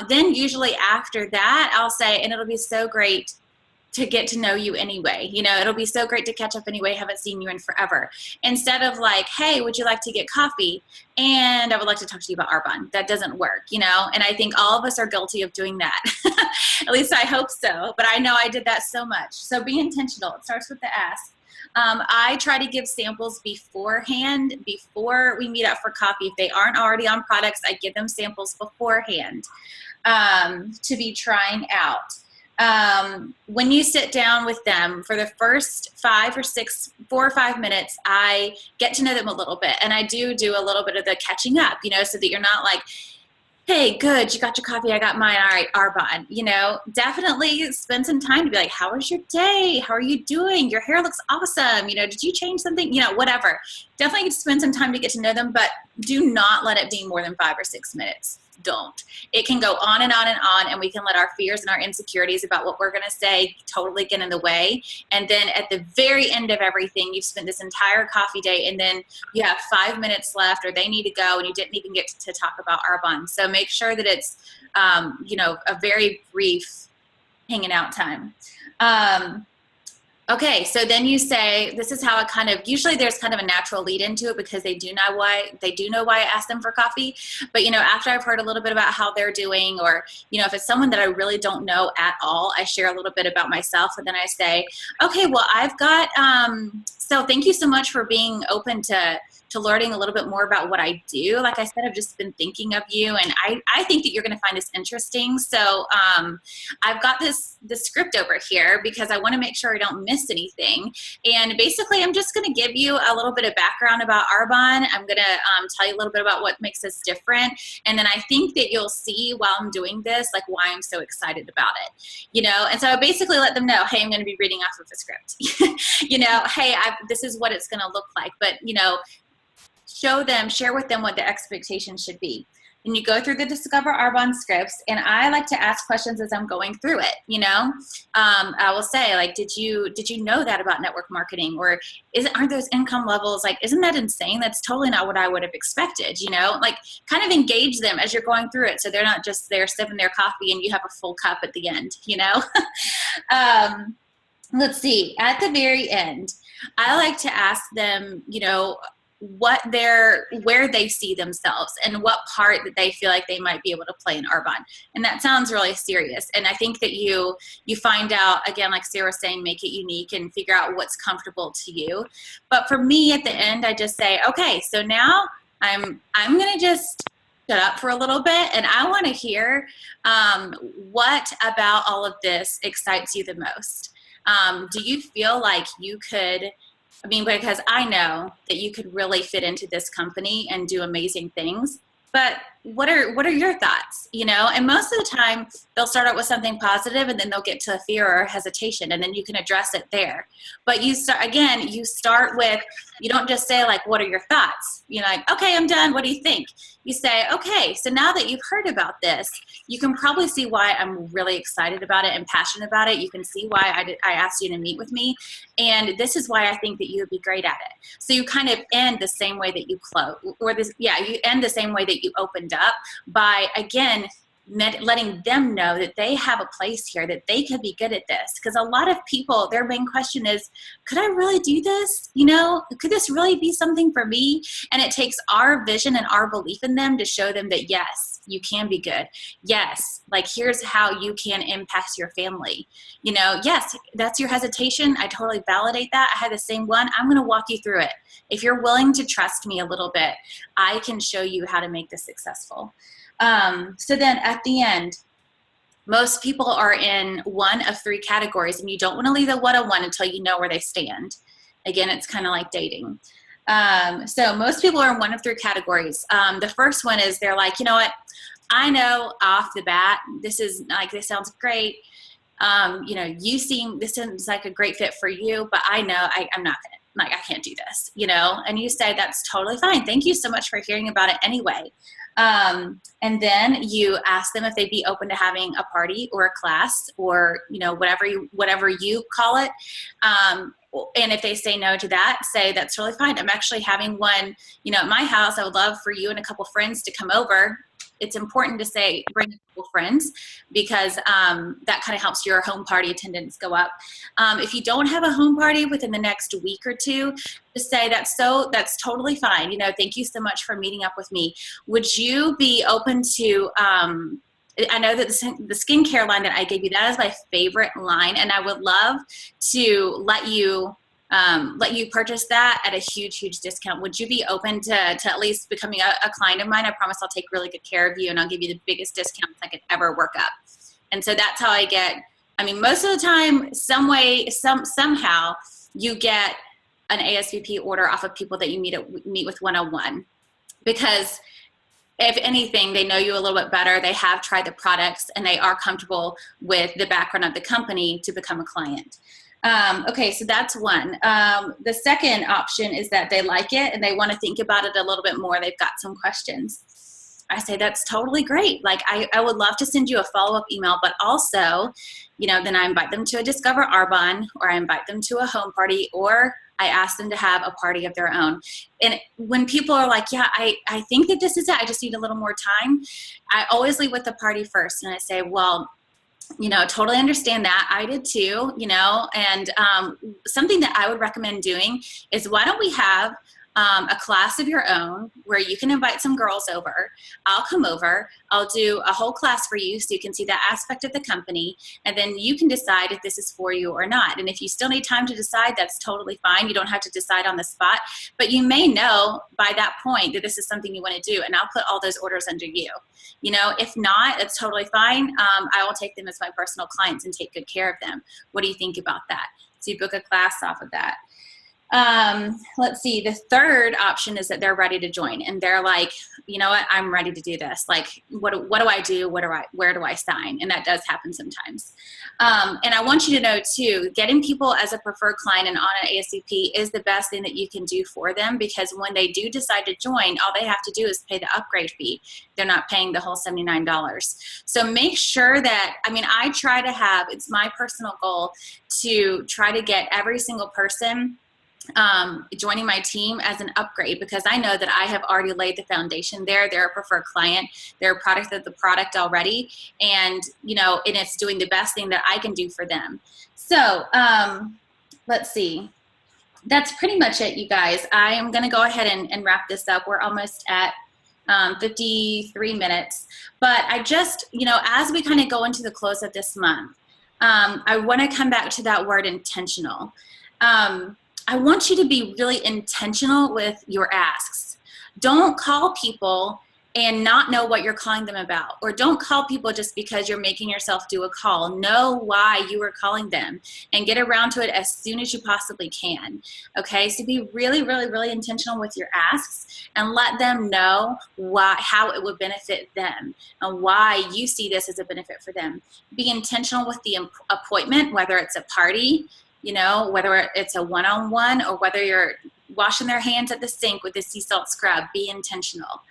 Then usually after that, I'll say, and it'll be so great to get to know you anyway. It'll be so great to catch up anyway. Haven't seen you in forever. Instead of like, hey, would you like to get coffee? And I would like to talk to you about Arbonne. That doesn't work, and I think all of us are guilty of doing that. At least I hope so. But I know I did that so much. So be intentional. It starts with the ask. I try to give samples beforehand, before we meet up for coffee. If they aren't already on products, I give them samples beforehand to be trying out. When you sit down with them for the first 4 or 5 minutes, I get to know them a little bit. And I do a little bit of the catching up, so that you're not like, hey, good, you got your coffee, I got mine, all right, Arbonne. Definitely spend some time to be like, how was your day? How are you doing? Your hair looks awesome. Did you change something? Whatever. Definitely spend some time to get to know them, but do not let it be more than 5 or 6 minutes. Don't. It can go on and on and on, and we can let our fears and our insecurities about what we're going to say totally get in the way. And then at the very end of everything, you've spent this entire coffee day, and then you have 5 minutes left, or they need to go, and you didn't even get to talk about Arbonne. So make sure that it's, a very brief hanging out time. Okay, so then you say, this is how it usually there's kind of a natural lead into it because they do know why I asked them for coffee. But, after I've heard a little bit about how they're doing, or, if it's someone that I really don't know at all, I share a little bit about myself, and then I say, okay, well, I've got, so thank you so much for being open to learning a little bit more about what I do. Like I said, I've just been thinking of you, and I think that you're going to find this interesting. So I've got this script over here because I want to make sure I don't miss anything. And basically, I'm just going to give you a little bit of background about Arbonne. I'm going to tell you a little bit about what makes us different. And then I think that you'll see while I'm doing this, like why I'm so excited about it, And so I basically let them know, hey, I'm going to be reading off of the script, hey, this is what it's going to look like. But, share with them what the expectation should be. and you go through the Discover Arbonne scripts, and I like to ask questions as I'm going through it. I will say, like, did you know that about network marketing, or aren't those income levels, like, isn't that insane? That's totally not what I would have expected. Like, kind of engage them as you're going through it, so they're not just there sipping their coffee and you have a full cup at the end. Let's see, at the very end, I like to ask them, where they see themselves and what part that they feel like they might be able to play in Arbonne. And that sounds really serious. And I think that you find out, again, like Sarah was saying, make it unique and figure out what's comfortable to you. But for me, at the end, I just say, okay, so now I'm going to just shut up for a little bit, and I want to hear what about all of this excites you the most. Do you feel like you could, because I know that you could really fit into this company and do amazing things, but what are your thoughts? And most of the time they'll start out with something positive, and then they'll get to fear or hesitation, and then you can address it there. But you start with, you don't just say, like, what are your thoughts? Like, okay, I'm done. What do you think? You say, okay, so now that you've heard about this, you can probably see why I'm really excited about it and passionate about it. You can see why I asked you to meet with me. And this is why I think that you would be great at it. So you kind of end the same way that you close, you end the same way that you opened up, by, again, letting them know that they have a place here, that they could be good at this. Because a lot of people, their main question is, could I really do this? Could this really be something for me? And it takes our vision and our belief in them to show them that, yes, you can be good. Yes, like, here's how you can impact your family. Yes, that's your hesitation. I totally validate that. I had the same one. I'm going to walk you through it. If you're willing to trust me a little bit, I can show you how to make this successful. So then at the end, most people are in one of three categories, and you don't want to leave the one-on-one until you know where they stand. Again, it's kind of like dating. So most people are in one of three categories. The first one is, they're like, you know what? I know off the bat, this sounds great. This seems like a great fit for you, but I know I'm not going to. Like, I can't do this, and you say, that's totally fine. Thank you so much for hearing about it anyway. And then you ask them if they'd be open to having a party or a class, or, whatever you call it. And if they say no to that, say, that's totally fine. I'm actually having one, at my house. I would love for you and a couple friends to come over. It's important to say, bring a couple friends, because that kind of helps your home party attendance go up. If you don't have a home party within the next week or two, just say, that's totally fine. Thank you so much for meeting up with me. Would you be open to, I know that the skincare line that I gave you, that is my favorite line, and I would love to let you purchase that at a huge discount. Would you be open to at least becoming a client of mine? I promise I'll take really good care of you, and I'll give you the biggest discounts I could ever work up. And so that's how I get, most of the time, somehow you get an ASVP order off of people that you meet with one-on-one, because if anything, they know you a little bit better. They have tried the products, and they are comfortable with the background of the company to become a client. Okay, so that's one. The second option is that they like it and they want to think about it a little bit more. They've got some questions. I say, that's totally great. Like, I would love to send you a follow-up email, but also, then I invite them to a Discover Arbonne, or I invite them to a home party, or I ask them to have a party of their own. And when people are like, yeah, I think that this is it, I just need a little more time, I always leave with the party first. And I say, well, totally understand that. I did too, and something that I would recommend doing is, why don't we have a class of your own where you can invite some girls over. I'll come over. I'll do a whole class for you so you can see that aspect of the company, and then you can decide if this is for you or not. And if you still need time to decide, that's totally fine. You don't have to decide on the spot, but you may know by that point that this is something you want to do, and I'll put all those orders under you. If not, it's totally fine. I will take them as my personal clients and take good care of them. What do you think about that? So you book a class off of that. Let's see. The third option is that they're ready to join and they're like, you know what, I'm ready to do this. Like, what do I do? Where do I sign? And that does happen sometimes. And I want you to know too, getting people as a preferred client and on an ASCP is the best thing that you can do for them, because when they do decide to join, all they have to do is pay the upgrade fee. They're not paying the whole $79. So make sure that, I mean, I try to have, it's my personal goal to try to get every single person joining my team as an upgrade, because I know that I have already laid the foundation there. They're a preferred client. They're a product of the product already. And, you know, and it's doing the best thing that I can do for them. So let's see. That's pretty much it, you guys. I am going to go ahead and wrap this up. We're almost at 53 minutes. But I just, you know, as we kind of go into the close of this month, I want to come back to that word intentional. I want you to be really intentional with your asks. Don't call people and not know what you're calling them about, or don't call people just because you're making yourself do a call. Know why you are calling them and get around to it as soon as you possibly can. Okay, so be really, really, really intentional with your asks and let them know how it would benefit them and why you see this as a benefit for them. Be intentional with the appointment, whether it's a party, you know, whether it's a one-on-one or whether you're washing their hands at the sink with a sea salt scrub. Be intentional.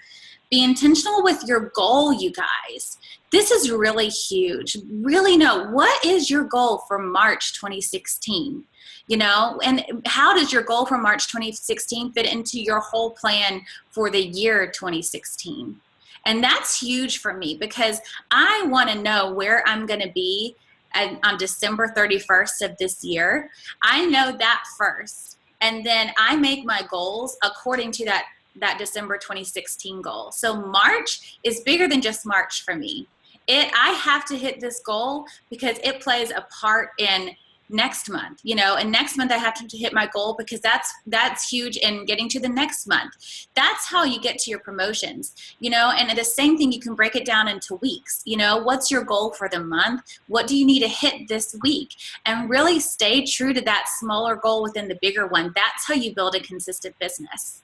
Be intentional with your goal, you guys. This is really huge. Really know, what is your goal for March 2016? You know, and how does your goal for March 2016 fit into your whole plan for the year 2016? And that's huge for me, because I want to know where I'm going to be on December 31st of this year. I know that first. And then I make my goals according to that December 2016 goal. So March is bigger than just March for me. I have to hit this goal because it plays a part in next month, you know, and next month I have to hit my goal because that's huge in getting to the next month. That's how you get to your promotions, you know, and the same thing, you can break it down into weeks. You know, what's your goal for the month? What do you need to hit this week? And really stay true to that smaller goal within the bigger one. That's how you build a consistent business.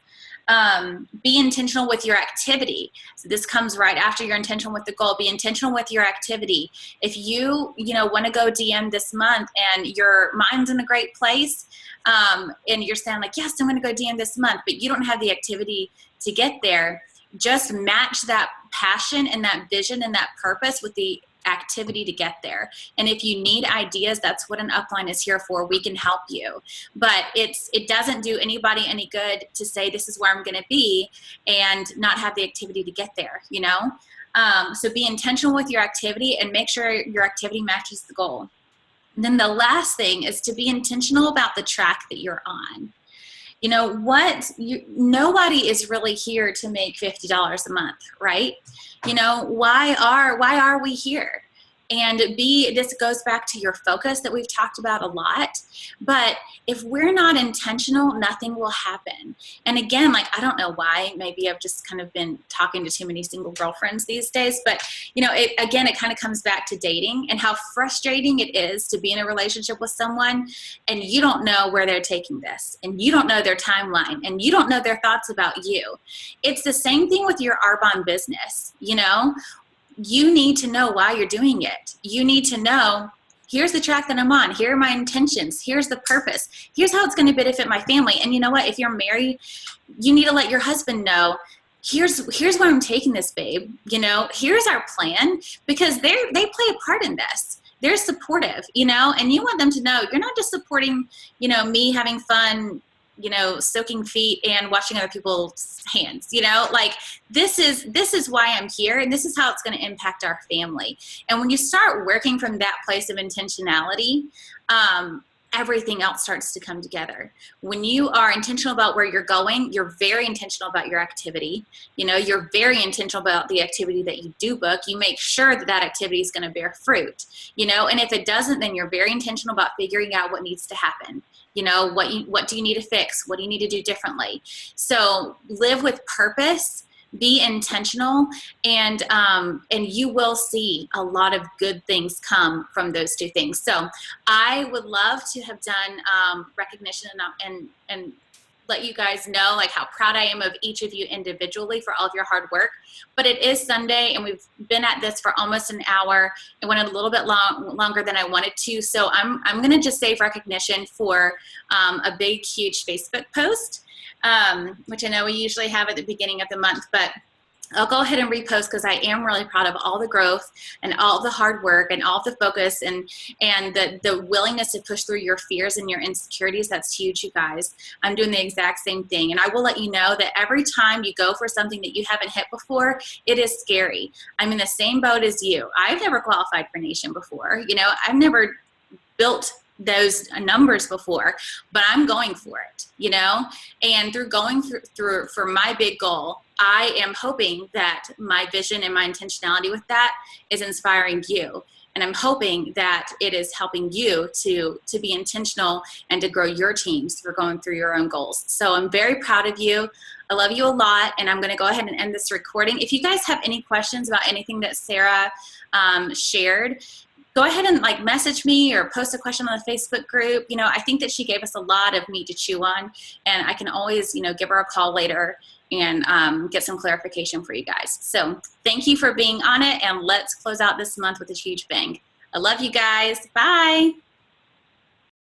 Be intentional with your activity. So this comes right after you're intentional with the goal. Be intentional with your activity. If you want to go DM this month and your mind's in a great place, and you're saying like, yes, I'm going to go DM this month, but you don't have the activity to get there, just match that passion and that vision and that purpose with the activity to get there. And if you need ideas, that's what an upline is here for. We can help you. But it doesn't do anybody any good to say this is where I'm going to be and not have the activity to get there, you know? So be intentional with your activity and make sure your activity matches the goal. And then the last thing is to be intentional about the track that you're on. You know what? Nobody is really here to make $50 a month, right? You know, why are we here? And this goes back to your focus that we've talked about a lot. But if we're not intentional, nothing will happen. And again, like, I don't know why, maybe I've just kind of been talking to too many single girlfriends these days, but you know, it kind of comes back to dating and how frustrating it is to be in a relationship with someone and you don't know where they're taking this, and you don't know their timeline, and you don't know their thoughts about you. It's the same thing with your Arbonne business, you know? You need to know why you're doing it. You need to know, here's the track that I'm on. Here are my intentions. Here's the purpose. Here's how it's going to benefit my family. And you know what? If you're married, you need to let your husband know, here's where I'm taking this, babe. You know, here's our plan, because they play a part in this. They're supportive, you know, and you want them to know you're not just supporting, you know, me having fun, you know, soaking feet and washing other people's hands, you know, like this is why I'm here, and this is how it's going to impact our family. And when you start working from that place of intentionality, everything else starts to come together. When you are intentional about where you're going, you're very intentional about your activity. You know, you're very intentional about the activity that you do book. You make sure that that activity is going to bear fruit, you know, and if it doesn't, then you're very intentional about figuring out what needs to happen. You know, what do you need to fix? What do you need to do differently? So live with purpose, be intentional, and you will see a lot of good things come from those two things. So I would love to have done recognition and let you guys know like how proud I am of each of you individually for all of your hard work. But it is Sunday and we've been at this for almost an hour. It went a little bit longer than I wanted to. So I'm going to just save recognition for a big, huge Facebook post, which I know we usually have at the beginning of the month, but I'll go ahead and repost because I am really proud of all the growth and all the hard work and all the focus and the willingness to push through your fears and your insecurities. That's huge, you guys. I'm doing the exact same thing. And I will let you know that every time you go for something that you haven't hit before, it is scary. I'm in the same boat as you. I've never qualified for Nation before. You know, I've never built those numbers before, but I'm going for it, you know, and through going through for my big goal, I am hoping that my vision and my intentionality with that is inspiring you. And I'm hoping that it is helping you to be intentional and to grow your teams through going through your own goals. So I'm very proud of you. I love you a lot. And I'm going to go ahead and end this recording. If you guys have any questions about anything that Sarah shared, go ahead and like message me or post a question on the Facebook group. You know, I think that she gave us a lot of meat to chew on, and I can always, you know, give her a call later and get some clarification for you guys. So thank you for being on it, and let's close out this month with a huge bang. I love you guys. Bye.